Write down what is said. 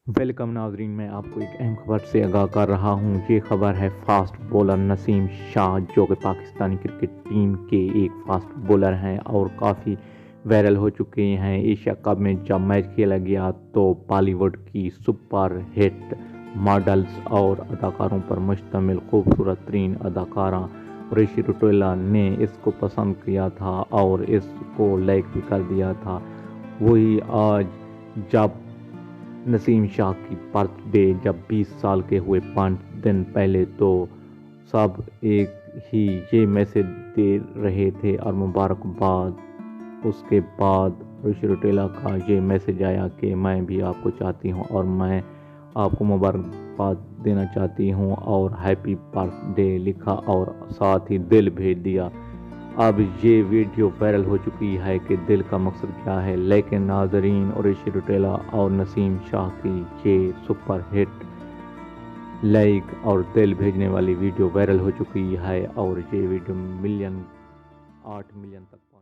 Welcome ناظرین، میں آپ کو ایک اہم خبر سے آگاہ کر رہا ہوں۔ یہ خبر ہے فاسٹ بولر نسیم شاہ، جو کہ پاکستانی کرکٹ ٹیم کے ایک فاسٹ بولر ہیں اور کافی وائرل ہو چکے ہیں۔ ایشیا کپ میں جب میچ کھیلا گیا تو بالی ووڈ کی سپر ہٹ ماڈلز اور اداکاروں پر مشتمل خوبصورت ترین اداکارہ ریشی روٹیلا نے اس کو پسند کیا تھا اور اس کو لائک بھی کر دیا تھا۔ وہی آج جب نسیم شاہ کی برتھ ڈے جب 20 سال کے ہوئے 5 دن پہلے، تو سب ایک ہی یہ میسج دے رہے تھے اور مبارکباد۔ اس کے بعد ریشی روٹیلا کا یہ میسج آیا کہ میں بھی آپ کو چاہتی ہوں اور میں آپ کو مبارکباد دینا چاہتی ہوں اور ہیپی برتھ ڈے لکھا اور ساتھ ہی دل بھیج دیا۔ اب یہ ویڈیو وائرل ہو چکی ہے کہ دل کا مقصد کیا ہے، لیکن ناظرین، ریشی روٹیلا اور نسیم شاہ کی یہ سپر ہٹ لائک اور دل بھیجنے والی ویڈیو وائرل ہو چکی ہے اور یہ ویڈیو 8 ملین تک